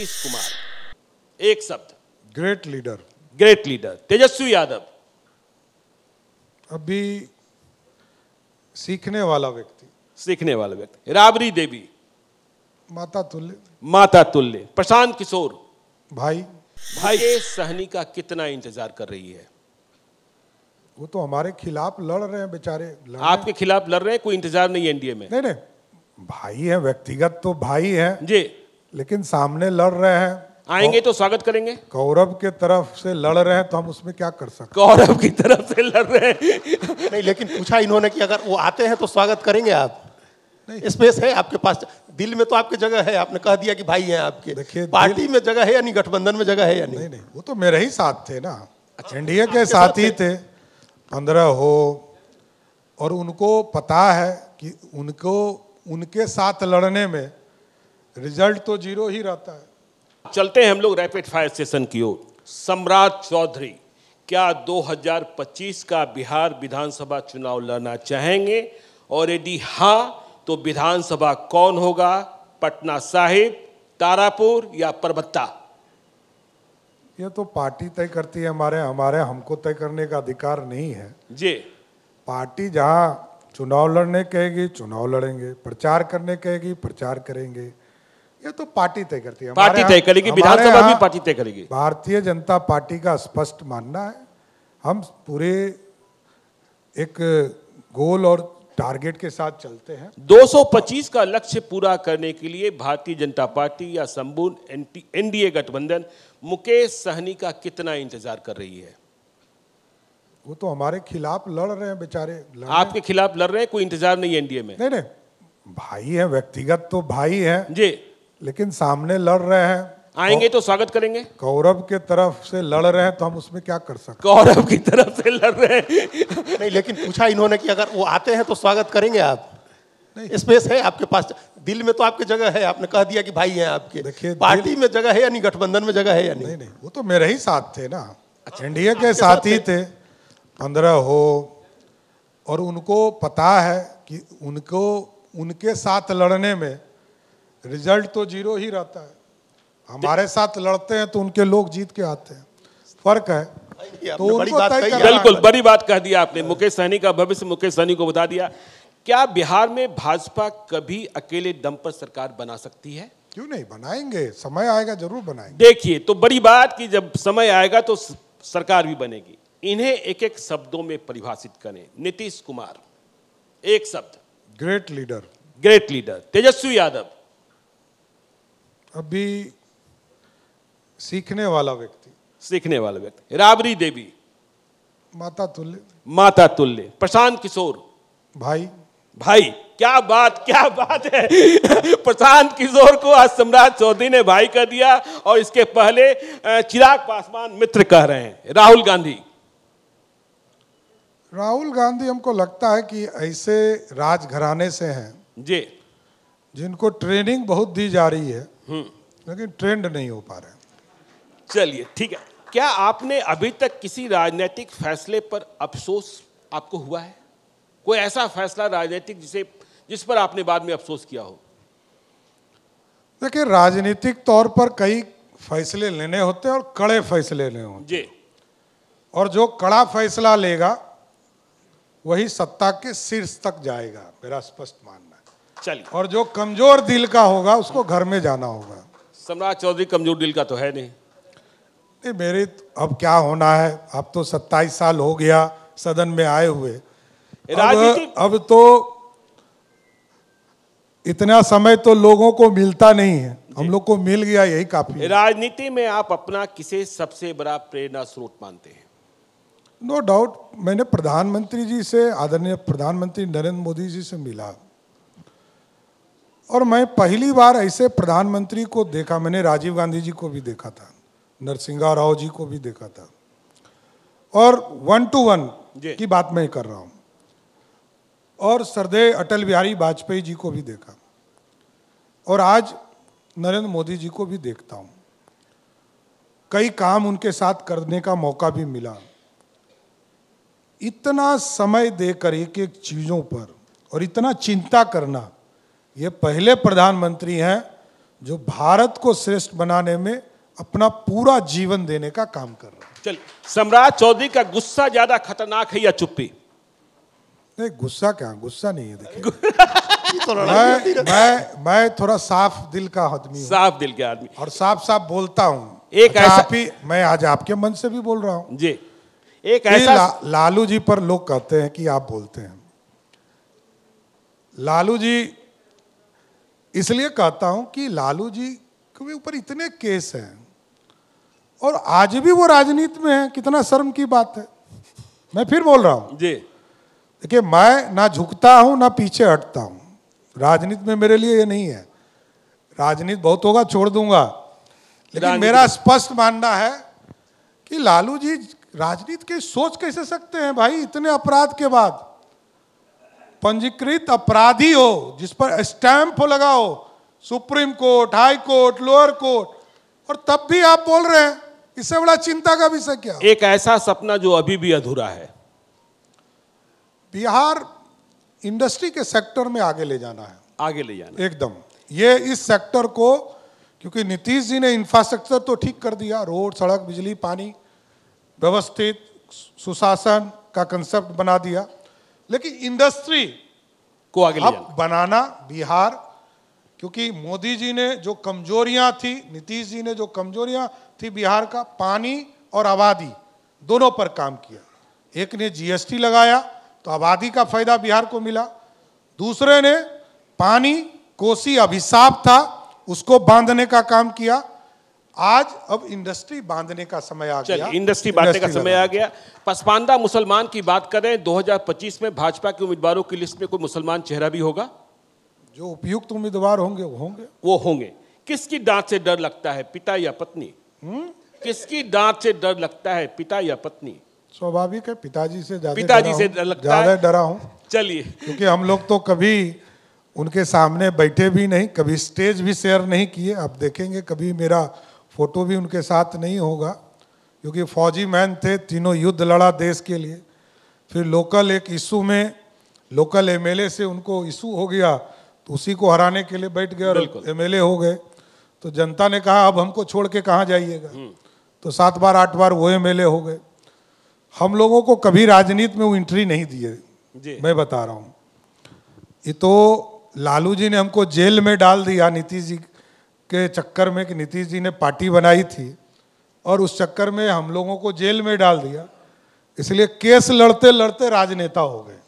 नीतीश कुमार। एक शब्द। Great leader. Great leader. Tejashwi Yadav. अभी सीखने वाला व्यक्ति। सीखने वाला व्यक्ति। राबड़ी देवी। माता तुल्य। माता तुल्य। प्रशांत किशोर। भाई। मुकेश सहनी का कितना इंतजार कर रही है? वो तो हमारे खिलाफ लड़ रहे हैं बेचारे। आपके खिलाफ लड़ रहे हैं, कोई इंतजार नहीं है एनडीए में? नहीं, भाई है, व्यक्तिगत तो भाई है जी, लेकिन सामने लड़ रहे हैं। आएंगे तो स्वागत करेंगे। कौरव के तरफ से लड़ रहे हैं तो हम उसमें क्या कर सकते? कौरव की तरफ से लड़ रहे हैं। नहीं, लेकिन पूछा इन्होंने कि अगर वो आते हैं तो स्वागत करेंगे आप? नहीं, स्पेस है आपके पास, दिल में तो आपकी जगह है। आपने कह दिया कि भाई हैं आपके। देखिए, पार्टी में जगह है या नहीं, गठबंधन में जगह है या नहीं? नहीं, वो तो मेरे ही साथ थे ना। एनडीए के साथ ही थे। 15 हो, और उनको पता है कि उनको उनके साथ लड़ने में रिजल्ट तो 0 ही रहता है। चलते हैं हम लोग रैपिड फायर सेशन की ओर। सम्राट चौधरी, क्या 2025 का बिहार विधानसभा चुनाव लड़ना चाहेंगे? और यदि हाँ तो विधानसभा कौन होगा? पटना साहिब, तारापुर या परबत्ता? ये तो पार्टी तय करती है। हमारे हमको तय करने का अधिकार नहीं है जी। पार्टी जहाँ चुनाव लड़ने कहेगी चुनाव लड़ेंगे, प्रचार करने कहेगी प्रचार करेंगे। ये तो पार्टी तय करती है। पार्टी तय करेगी, विधानसभा भी पार्टी तय करेगी। भारतीय जनता पार्टी का स्पष्ट मानना है, हम पूरे एक गोल और टारगेट के साथ चलते हैं। 225 का लक्ष्य पूरा करने के लिए भारतीय जनता पार्टी या संपूर्ण एनडीए गठबंधन मुकेश सहनी का कितना इंतजार कर रही है? वो तो हमारे खिलाफ लड़ रहे हैं बेचारे। आपके खिलाफ लड़ रहे हैं, कोई इंतजार नहीं है एनडीए में? नहीं, भाई है, व्यक्तिगत तो भाई है जी, लेकिन सामने लड़ रहे हैं। आएंगे तो स्वागत करेंगे। कौरव के तरफ से लड़ रहे हैं तो हम उसमें क्या कर सकते? कौरव की तरफ से लड़ रहे हैं। नहीं, लेकिन पूछा इन्होंने कि अगर वो आते हैं तो स्वागत करेंगे आप? नहीं, स्पेस है आपके पास, दिल में तो आपकी जगह है। आपने कह दिया कि भाई हैं आपके। देखिए, पार्टी में जगह है या नहीं, गठबंधन में जगह है या नहीं? नहीं, वो तो मेरे ही साथ थे ना। एनडीए के साथ ही थे। 15 हो, और उनको पता है कि उनको उनके साथ लड़ने में रिजल्ट तो 0 ही रहता है। हमारे साथ लड़ते हैं तो उनके लोग जीत के आते हैं, फर्क है। तो बड़ी बात कही। बिल्कुल बड़ी बात कह दिया आपने। मुकेश सहनी का भविष्य मुकेश सहनी को बता दिया। क्या बिहार में भाजपा कभी अकेले दम पर सरकार बना सकती है? क्यों नहीं, बनाएंगे, समय आएगा जरूर बनाएंगे। देखिए, तो बड़ी बात कि जब समय आएगा तो सरकार भी बनेगी। इन्हें एक एक शब्दों में परिभाषित करें। नीतीश कुमार। एक शब्द। Great leader. Great leader. Tejashwi Yadav. अभी सीखने वाला व्यक्ति। सीखने वाला व्यक्ति। राबड़ी देवी। माता तुल्य। माता तुल्य। प्रशांत किशोर। भाई। भाई, क्या बात है। प्रशांत किशोर को आज सम्राट चौधरी ने भाई कर दिया, और इसके पहले चिराग पासवान मित्र कह रहे हैं। राहुल गांधी। राहुल गांधी हमको लगता है कि ऐसे राजघराने से हैं जी, जिनको ट्रेनिंग बहुत दी जा रही है लेकिन ट्रेंड नहीं हो पा रहे। चलिए ठीक है। क्या आपने अभी तक किसी राजनीतिक फैसले पर अफसोस आपको हुआ है? कोई ऐसा फैसला राजनीतिक जिस पर आपने बाद में अफसोस किया हो? देखिए, राजनीतिक तौर पर कई फैसले लेने होते हैं और कड़े फैसले लेने होते हैं जी। और जो कड़ा फैसला लेगा वही सत्ता के शीर्ष तक जाएगा, मेरा स्पष्ट मानना है। चलिए। और जो कमजोर दिल का होगा उसको घर में जाना होगा। सम्राट चौधरी कमजोर दिल का तो है नहीं। नहीं, मेरे अब क्या होना है, अब तो 27 साल हो गया सदन में आए हुए। अब तो इतना समय तो लोगों को मिलता नहीं है, हम लोग को मिल गया, यही काफी है। राजनीति में आप अपना किसे सबसे बड़ा प्रेरणा स्रोत मानते हैं? नो डाउट, मैंने प्रधानमंत्री जी से, आदरणीय प्रधानमंत्री नरेंद्र मोदी जी से मिला, और मैं पहली बार ऐसे प्रधानमंत्री को देखा। मैंने राजीव गांधी जी को भी देखा था, नरसिंहा राव जी को भी देखा था, और 1 to 1 की बात मैं कर रहा हूं, और श्रद्धेय अटल बिहारी वाजपेयी जी को भी देखा, और आज नरेंद्र मोदी जी को भी देखता हूं। कई काम उनके साथ करने का मौका भी मिला। इतना समय देकर एक एक चीजों पर और इतना चिंता करना, ये पहले प्रधानमंत्री हैं जो भारत को श्रेष्ठ बनाने में अपना पूरा जीवन देने का काम कर रहा है। चल, सम्राट चौधरी का गुस्सा ज्यादा खतरनाक है या चुप्पी? नहीं, गुस्सा क्या, गुस्सा नहीं है। देखिए मैं थोड़ा साफ दिल का आदमी हूँ, साफ दिल के आदमी, और साफ साफ बोलता हूँ। एक ऐसा मैं आज आपके मन से भी बोल रहा हूँ जी, एक ऐसा लालू जी पर लोग कहते हैं कि आप बोलते हैं। लालू जी इसलिए कहता हूं कि लालू जी के ऊपर इतने केस हैं और आज भी वो राजनीति में है, कितना शर्म की बात है। मैं फिर बोल रहा हूं जी, देखिए, मैं ना झुकता हूं ना पीछे हटता हूं। राजनीति में मेरे लिए ये नहीं है। राजनीति बहुत होगा, छोड़ दूंगा, लेकिन मेरा स्पष्ट मानना है कि लालू जी राजनीति की सोच कैसे सकते हैं भाई? इतने अपराध के बाद पंजीकृत अपराधी हो, जिस पर स्टैंप लगा हो, supreme court, high court, lower court, और तब भी आप बोल रहे हैं। इससे बड़ा चिंता का विषय क्या? एक ऐसा सपना जो अभी भी अधूरा है, बिहार इंडस्ट्री के सेक्टर में आगे ले जाना है, आगे ले जाना एकदम। ये इस सेक्टर को, क्योंकि नीतीश जी ने इंफ्रास्ट्रक्चर तो ठीक कर दिया, रोड, सड़क, बिजली, पानी, व्यवस्थित सुशासन का कंसेप्ट बना दिया, लेकिन इंडस्ट्री को आगे ले जाना बनाना बिहार, क्योंकि मोदी जी ने जो कमजोरियां थी, नीतीश जी ने जो कमजोरियां थी बिहार का, पानी और आबादी दोनों पर काम किया। एक ने जीएसटी लगाया तो आबादी का फायदा बिहार को मिला, दूसरे ने पानी, कोसी अभिशाप था, उसको बांधने का काम किया। आज अब इंडस्ट्री बांधने का समय आ गया, इंडस्ट्री बांधने का समय आ गया। पसमानदा मुसलमान की बात करें, 2025 में भाजपा के उम्मीदवारों की लिस्ट में कोई मुसलमान चेहरा भी होगा? जो उपयुक्त उम्मीदवार होंगे वो होंगे। किसकी डांट से डर लगता है, पिता या पत्नी? किसकी डांट से डर लगता है, पिता या पत्नी? स्वाभाविक है, पिताजी से ज्यादा डरा हूं। चलिए, क्योंकि हम लोग तो कभी उनके सामने बैठे भी नहीं, कभी स्टेज भी शेयर नहीं किए। आप देखेंगे कभी मेरा फोटो भी उनके साथ नहीं होगा, क्योंकि फौजी मैन थे, तीनों युद्ध लड़ा देश के लिए। फिर लोकल एक इशू में लोकल एमएलए से उनको इशू हो गया, तो उसी को हराने के लिए बैठ गए और एमएलए हो गए। तो जनता ने कहा अब हमको छोड़ के कहाँ जाइएगा, तो 7 बार 8 बार वो एमएलए हो गए। हम लोगों को कभी राजनीति में वो एंट्री नहीं दिए, मैं बता रहा हूँ। ये तो लालू जी ने हमको जेल में डाल दिया नीतीश जी के चक्कर में, कि नीतीश जी ने पार्टी बनाई थी और उस चक्कर में हम लोगों को जेल में डाल दिया, इसलिए केस लड़ते लड़ते राजनेता हो गए।